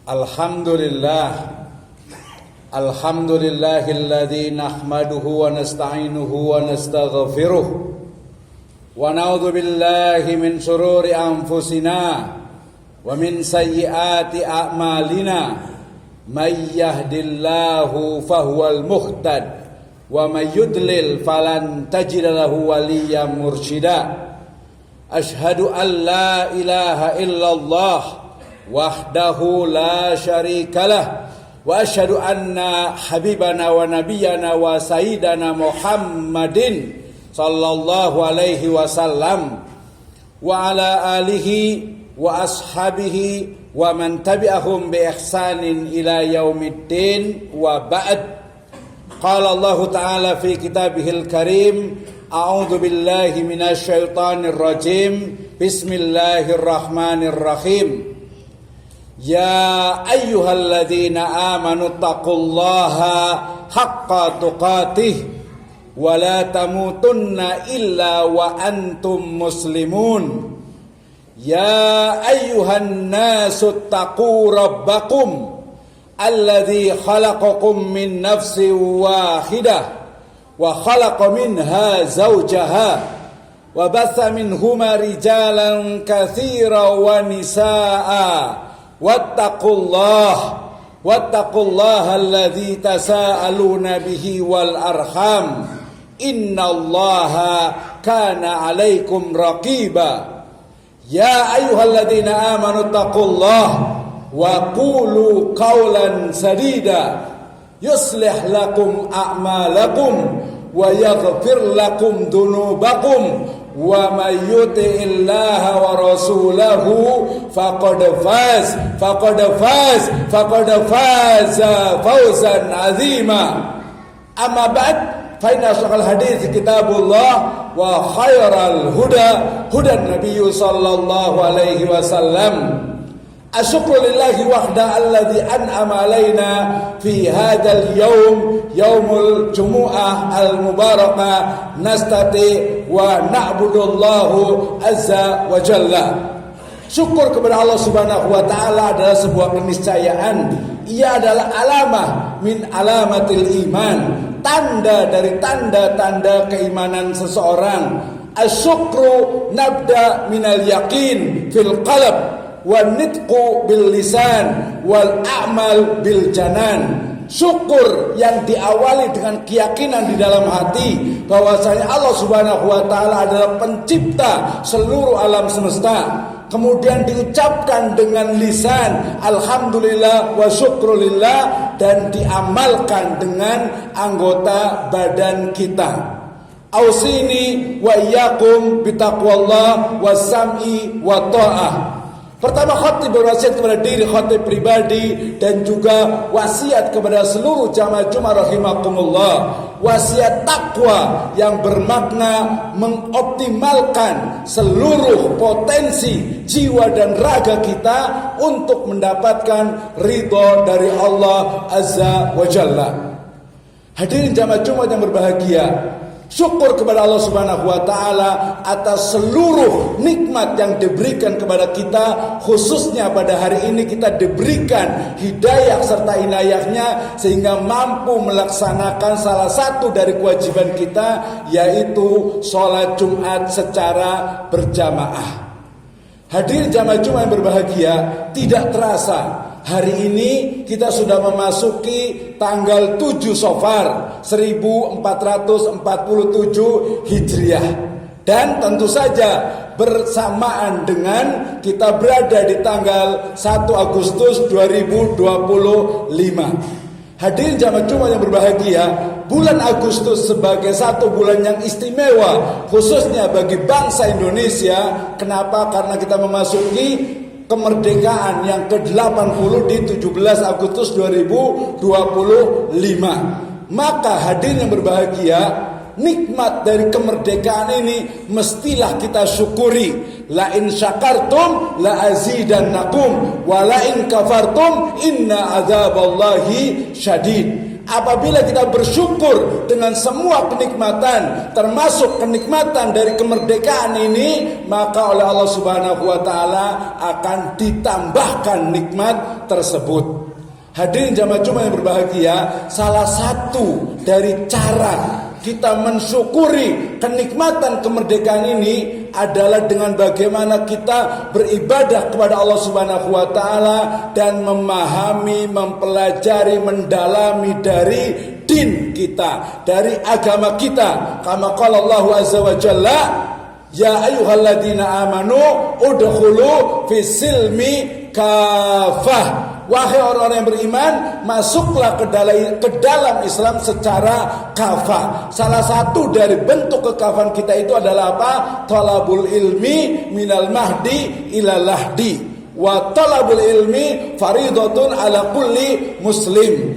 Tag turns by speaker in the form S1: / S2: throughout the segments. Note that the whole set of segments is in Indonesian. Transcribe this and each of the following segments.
S1: Alhamdulillahilladzi nahmaduhu wa nasta'inuhu wa nastaghfiruh wa na'udzu billahi min shururi anfusina wa min sayyiati a'malina may yahdillahu fahuwal muhtad wa may yudlil falan tajida lahu waliyyan mursyida. Asyhadu an la ilaha illallah wahdahu la syarikalah wa asyhadu anna habibana wa nabiyyana wa sayyidana Muhammadin sallallahu alaihi wasallam wa ala alihi wa ashabihi wa man tabi'ahum bi ihsanin ila yaumiddin wa ba'd. Qala Allah ta'ala fi kitabihil karim, a'udzu billahi minasy syaithanir rajim, bismillahirrahmanirrahim. Ya ayyuhalladzina amanu taqullaha haqqa tuqatih wa la tamutunna illa wa antum muslimun. Ya ayyuhan nasu taqu rabbakum alladzi khalaqakum min nafsin wahidah wa khalaqa minha zawjaha wa batha minhuma rijalan katsiran wa nisaa. Wattaqullaha alladzi tasaaluna bihi wal arham innallaha kana 'alaikum raqiba. Ya ayyuhalladzina amanu taqullaha wa qulu qawlan sadida yuslih lakum a'malakum wa yaghfir lakum dhunubakum wa may yuti'illaha wa rasulahu faqad faza fawzan azima. Amma ba'd, fa inna ashraqal hadits kitabullah wa khairal huda hudan nabiyyu sallallahu alaihi wasallam. Asyukru lillahi wahda alladzi an'ama alaina fi hadzal yaumul jumu'ah al mubarakah nastati wa na'budullahu azza wa jalla. Syukur kepada Allah Subhanahu wa taala adalah sebuah keniscayaan. Ia adalah alamah min alamatil iman, tanda dari tanda-tanda keimanan seseorang. Asyukru nabda minal yaqin fil qalb wan nitqu bil lisan wal a'mal bil janan. Syukur yang diawali dengan keyakinan di dalam hati bahwasanya Allah Subhanahu wa taala adalah pencipta seluruh alam semesta. Kemudian diucapkan dengan lisan alhamdulillah wa syukrulillah, dan diamalkan dengan anggota badan kita. Ausini wa iyyakum bitaqwallah wasam'i wa ta'ah. Pertama, khatib berwasiat kepada diri khatib pribadi dan juga wasiat kepada seluruh jamaah Jumat rahimakumullah. Wasiat takwa yang bermakna mengoptimalkan seluruh potensi jiwa dan raga kita untuk mendapatkan ridho dari Allah azza wa jalla. Hadirin jamaah Jumat yang berbahagia, syukur kepada Allah Subhanahu wa taala atas seluruh nikmat yang diberikan kepada kita, khususnya pada hari ini kita diberikan hidayah serta inayahnya sehingga mampu melaksanakan salah satu dari kewajiban kita, yaitu sholat Jumat secara berjamaah. Hadirin jamaah Jumat yang berbahagia, tidak terasa hari ini kita sudah memasuki tanggal 7 Safar 1447 Hijriah. Dan tentu saja bersamaan dengan kita berada di tanggal 1 Agustus 2025. Hadirin jamaah Jumat yang berbahagia, bulan Agustus sebagai satu bulan yang istimewa khususnya bagi bangsa Indonesia. Kenapa? Karena kita memasuki kemerdekaan yang ke-80 di 17 Agustus 2025. Maka hadirin yang berbahagia, nikmat dari kemerdekaan ini mestilah kita syukuri. La in syakartum la azidannakum wa la in kafartum inna adzaballahi syadid. Apabila kita bersyukur dengan semua kenikmatan, termasuk kenikmatan dari kemerdekaan ini, maka oleh Allah Subhanahu wa taala akan ditambahkan nikmat tersebut. Hadirin jamaah Jumat yang berbahagia, salah satu dari cara kita mensyukuri kenikmatan kemerdekaan ini adalah dengan bagaimana kita beribadah kepada Allah Subhanahu wa taala dan memahami, mempelajari, mendalami dari din kita, dari agama kita. Kama qala Allah azza wa jalla, ya ayyuhalladzina amanu udkhulu fis silmi kafah. Wahai orang-orang yang beriman, masuklah ke dalam Islam secara kafah. Salah satu dari bentuk kekafan kita itu adalah apa? Talabul ilmi minal mahdi ilal lahdi. Wa talabul ilmi faridatun ala kulli muslim.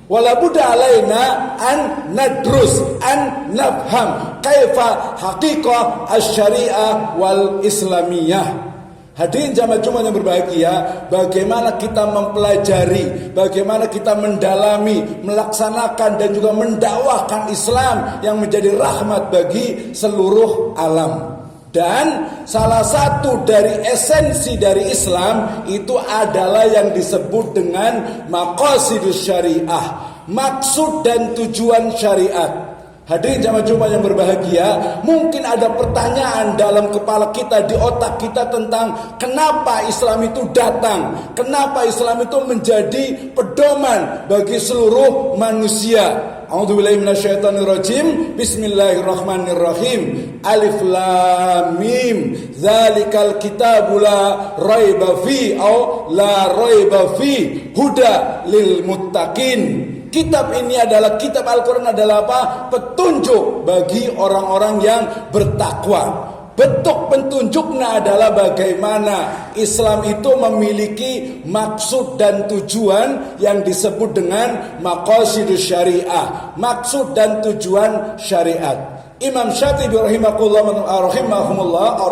S1: Wala budda alaina an nadrus an nafham kaifa haqiqah asy-syariah wal islamiyah. Hadirin jamaah Jumat yang berbahagia, bagaimana kita mempelajari, bagaimana kita mendalami, melaksanakan dan juga mendakwahkan Islam yang menjadi rahmat bagi seluruh alam. Dan salah satu dari esensi dari Islam itu adalah yang disebut dengan maqasidus syariah, maksud dan tujuan syariat. Hadirin jamaah Jumat yang berbahagia, mungkin ada pertanyaan dalam kepala kita, di otak kita tentang kenapa Islam itu datang, kenapa Islam itu menjadi pedoman bagi seluruh manusia. A'udzubillahi minasyaitonirrajim. Bismillahirrahmanirrahim. Alif lam mim. Dzalikal kitabu la raiba fi au la raiba fi huda lil muttaqin. Kitab ini adalah, kitab Al-Quran adalah apa? Petunjuk bagi orang-orang yang bertakwa. Bentuk petunjuknya adalah bagaimana Islam itu memiliki maksud dan tujuan yang disebut dengan maqasidus syariah, maksud dan tujuan syariat. Imam Syatibi rahimakumullah,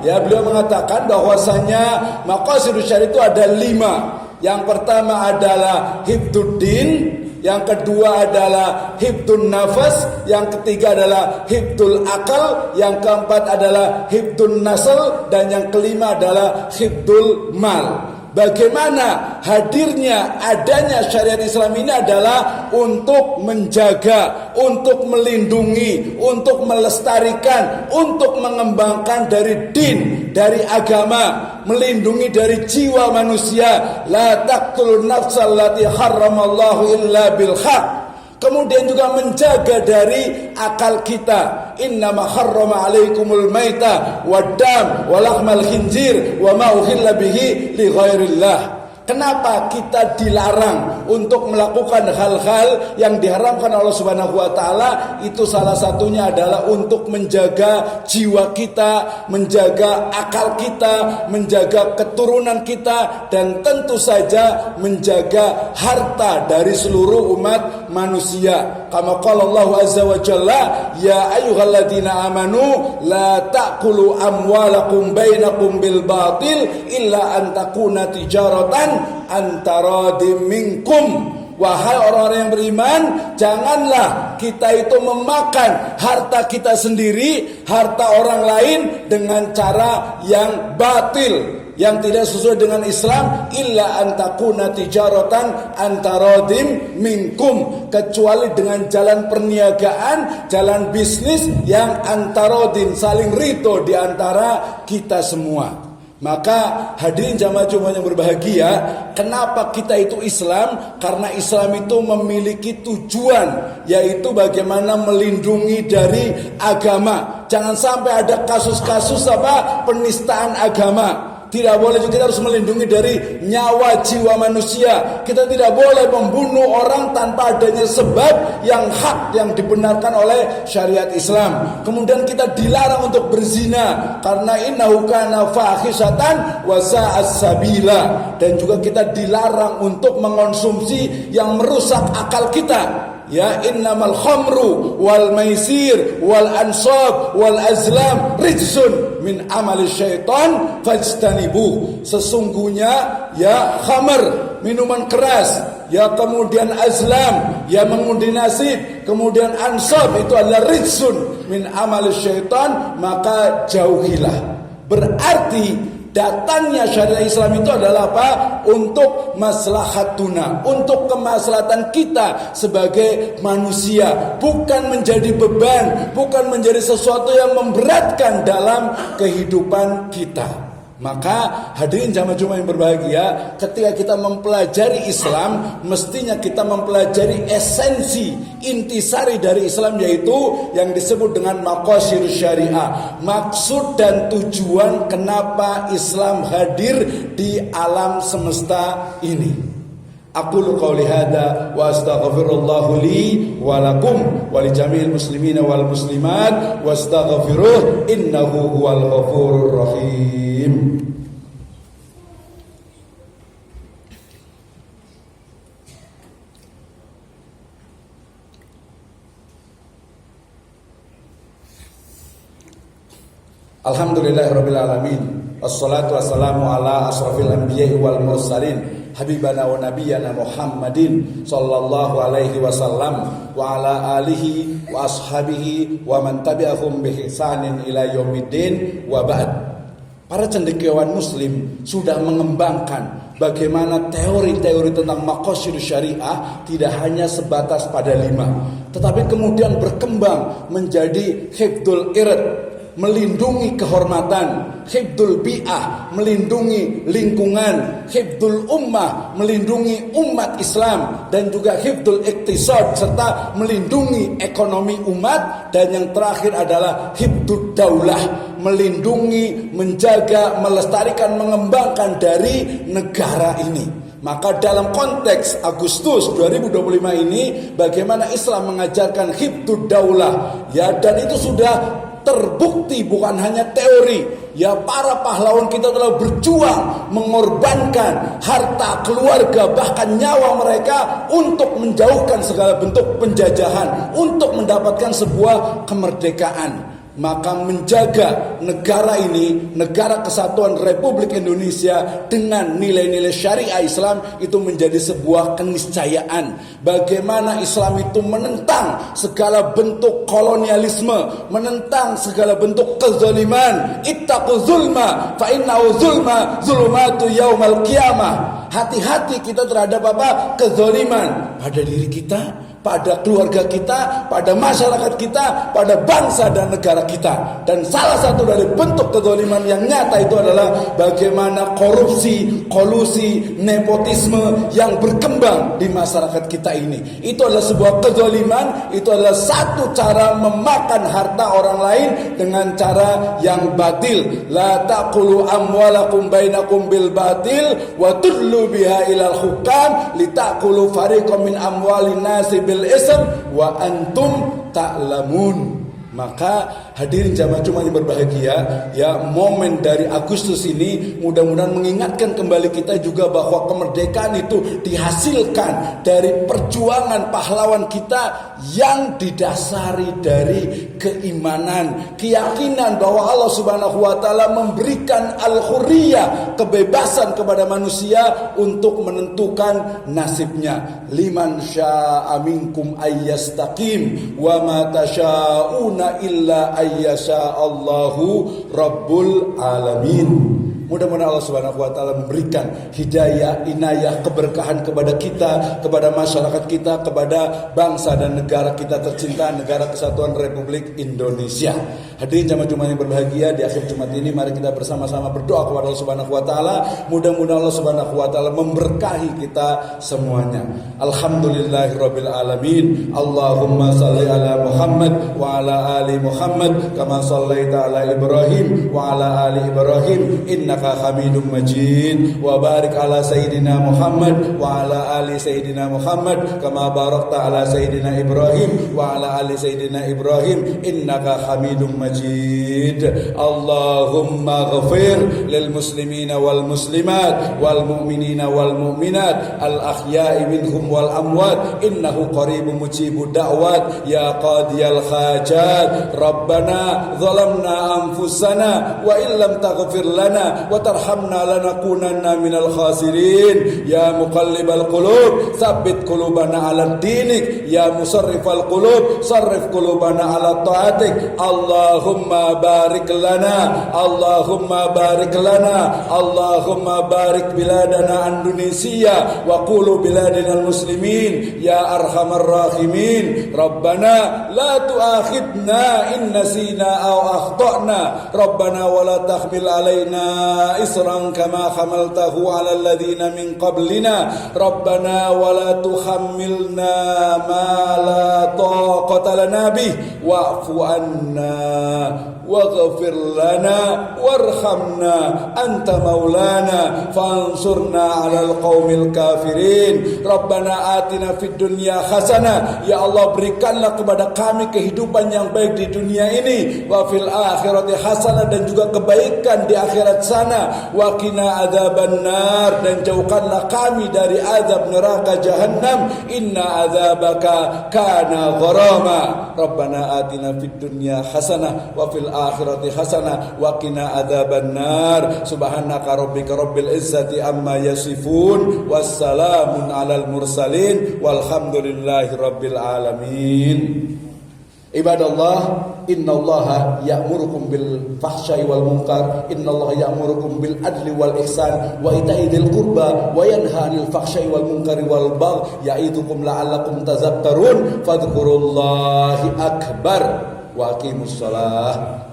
S1: ya, beliau mengatakan bahwasanya maqasidus syariah itu ada 5. Yang pertama adalah hifduddin, yang kedua adalah hifdun nafas, yang ketiga adalah hifdul akal, yang keempat adalah hifdun nasl, dan yang kelima adalah hifdul mal. Bagaimana hadirnya, adanya syariat Islam ini adalah untuk menjaga, untuk melindungi, untuk melestarikan, untuk mengembangkan dari din, dari agama, melindungi dari jiwa manusia. La taqtulun nafsal lati harramallahu illa bil haq. Kemudian juga menjaga dari akal kita. Innama harrama alaikumul maita waddam walahmal khinzir wa ma uhilla bihi li ghairillah. Kenapa kita dilarang untuk melakukan hal-hal yang diharamkan Allah Subhanahu wa taala? Itu salah satunya adalah untuk menjaga jiwa kita, menjaga akal kita, menjaga keturunan kita, dan tentu saja menjaga harta dari seluruh umat manusia. Kama qala Allah azza wa jalla, ya ayyuhalladzina amanu la ta'kulu amwalakum bainakum bil batil illa an takuna tijaratan antara minkum. Wahai orang-orang yang beriman, janganlah kita itu memakan harta kita sendiri, harta orang lain dengan cara yang batil, yang tidak sesuai dengan Islam. Illa antakuna tijaratan antaradim minkum, kecuali dengan jalan perniagaan, jalan bisnis yang antarodin, saling rito di antara kita semua. Maka hadirin jamaah Jumat yang berbahagia, kenapa kita itu Islam? Karena Islam itu memiliki tujuan, yaitu bagaimana melindungi dari agama. Jangan sampai ada kasus-kasus penistaan agama. Tidak boleh juga, kita harus melindungi dari nyawa jiwa manusia. Kita tidak boleh membunuh orang tanpa adanya sebab yang hak, yang dibenarkan oleh syariat Islam. Kemudian kita dilarang untuk berzina karena innahu kana fahisatan wa sa'as sabila. Dan juga kita dilarang untuk mengonsumsi yang merusak akal kita. Ya, innamal khamru wal maisir wal ansab wal azlam rijsun min amali syaitan fajtanibuh. Sesungguhnya ya khamr, minuman keras, ya kemudian azlam, ya mengundi nasib, kemudian ansab itu adalah rijsun min amal syaitan, maka jauhilah. Berarti datangnya syariat Islam itu adalah apa? Untuk maslahatuna, untuk kemaslahatan kita sebagai manusia, bukan menjadi beban, bukan menjadi sesuatu yang memberatkan dalam kehidupan kita. Maka hadirin jamaah Jumat yang berbahagia, ketika kita mempelajari Islam, mestinya kita mempelajari esensi, intisari dari Islam, yaitu yang disebut dengan maqasid syariah, maksud dan tujuan kenapa Islam hadir di alam semesta ini. Aqulu qouli hadza wa astaghfirullahu li wa lakum wa li jami'il muslimina wal muslimat wastaghfiruh innahu huwal ghafurur rahim. Alhamdulillahirabbil alamin. Wassalatu wassalamu ala asrafil anbiya'i wal mursalin habibana wa nabiyyana Muhammadin sallallahu alaihi wasallam wa ala alihi wa ashabihi wa man tabi'ahum bi ihsanin ila yaumiddin wa ba'd. Para cendekiawan muslim sudah mengembangkan bagaimana teori-teori tentang maqasid syariah tidak hanya sebatas pada 5, tetapi kemudian berkembang menjadi hifdzul ird, melindungi kehormatan, hifdzul bi'ah, melindungi lingkungan, hifdzul ummah, melindungi umat Islam, dan juga hifdzul iktisad, serta melindungi ekonomi umat, dan yang terakhir adalah hifdzud daulah, melindungi, menjaga, melestarikan, mengembangkan dari negara ini. Maka dalam konteks Agustus 2025 ini, bagaimana Islam mengajarkan hifdzud daulah, ya, dan itu sudah terbukti bukan hanya teori, ya, para pahlawan kita telah berjuang mengorbankan harta, keluarga, bahkan nyawa mereka untuk menjauhkan segala bentuk penjajahan, untuk mendapatkan sebuah kemerdekaan. Maka menjaga negara ini, negara kesatuan Republik Indonesia dengan nilai-nilai syariah Islam, itu menjadi sebuah keniscayaan. Bagaimana Islam itu menentang segala bentuk kolonialisme, menentang segala bentuk kezaliman. Ittaqu zulma fa innahu zulma zulumatu yaumal qiyamah. Hati-hati kita terhadap apa? Kezaliman pada diri kita, pada keluarga kita, pada masyarakat kita, pada bangsa dan negara kita. Dan salah satu dari bentuk kezaliman yang nyata itu adalah bagaimana korupsi, kolusi, nepotisme yang berkembang di masyarakat kita ini. Itu adalah sebuah kezaliman, itu adalah satu cara memakan harta orang lain dengan cara yang batil. La taqulu amwalakum bainakum bil batil wa tudlu biha ilal hukam litaqulu fariqam min amwalin nasi bil ism wa antum ta'lamun. Maka hadirin jamaah Jumat yang berbahagia, ya, momen dari Agustus ini mudah-mudahan mengingatkan kembali kita juga bahwa kemerdekaan itu dihasilkan dari perjuangan pahlawan kita yang didasari dari keimanan, keyakinan bahwa Allah Subhanahu wa taala memberikan al-hurriyah, kebebasan kepada manusia untuk menentukan nasibnya. Liman syaa minkum ayyastaqim wa ma tasyauna illa ayyasha Allahu Rabbul Alamin. Mudah-mudahan Allah Subhanahu wa taala memberikan hidayah, inayah, keberkahan kepada kita, kepada masyarakat kita, kepada bangsa dan negara kita tercinta, negara kesatuan Republik Indonesia. Hadirin jamaah Jumat yang berbahagia, di akhir Jumat ini mari kita bersama-sama berdoa kepada Allah Subhanahu wa taala. Mudah-mudahan Allah Subhanahu wa taala memberkahi kita semuanya. Alhamdulillahirabbil alamin. Allahumma shalli ala Muhammad wa ala ali Muhammad kama shallaita ala Ibrahim wa ala ali Ibrahim innaka Hamidum Majid wa barik ala Sayyidina Muhammad wa ala ali Sayyidina Muhammad kama barakta ala Sayyidina Ibrahim wa ala ali Sayyidina Ibrahim innaka Hamidum Majid. مجيد اللهم اغفر للمسلمين والمسلمات والمؤمنين والمؤمنات الأحياء منهم والأموات إنه قريب مجيب الدعوات يا قاضي الحاجات ربنا ظلمنا أنفسنا وإن لم تغفر لنا وترحمنا لنكونن من الخاسرين يا مقلب القلوب ثبت قلوبنا على دينك يا مصرف القلوب صرف قلوبنا على طاعتك اللهم بارك لنا اللهم بارك لنا اللهم بارك بلادنا أندونيسيا وقولوا بلادنا المسلمين يا أرحم الراحمين ربنا لا تؤاخذنا إن نسينا أو أخطأنا ربنا ولا تحمل علينا إصرا كما حملته على الذين من قبلنا ربنا ولا تحملنا ما لا طاقة لنا به واعف عنا واغفر لنا وارحمنا أنت مولانا فانصرنا على القوم الكافرين ربنا آتنا في الدنيا حسنة ya Allah berikanlah kepada kami kehidupan yang baik di dunia ini wa fil akhirati hasanah dan juga kebaikan di akhirat sana wa qina adzabannar dan jauhkanlah kami dari azab neraka jahannam inna adzabaka kana gharama rabbana atina fid dunya hasanah wa fil akhirati hasanah wa qina adzabannar subhanaka rabbika rabbil izzati amma yasifun wassalamun alal mursalin walhamdulillahi rabbil alamin ibadallah innallaha ya'murukum bil fahsya'i wal munkar innallaha ya'murukum bil adli wal ihsan wa ita'i dzil qurba wa yanha 'anil fahsya'i wal munkari wal baghi ya'idukum la'allakum tadhakkarun fadhkurullahi akbar wa aqimus shalah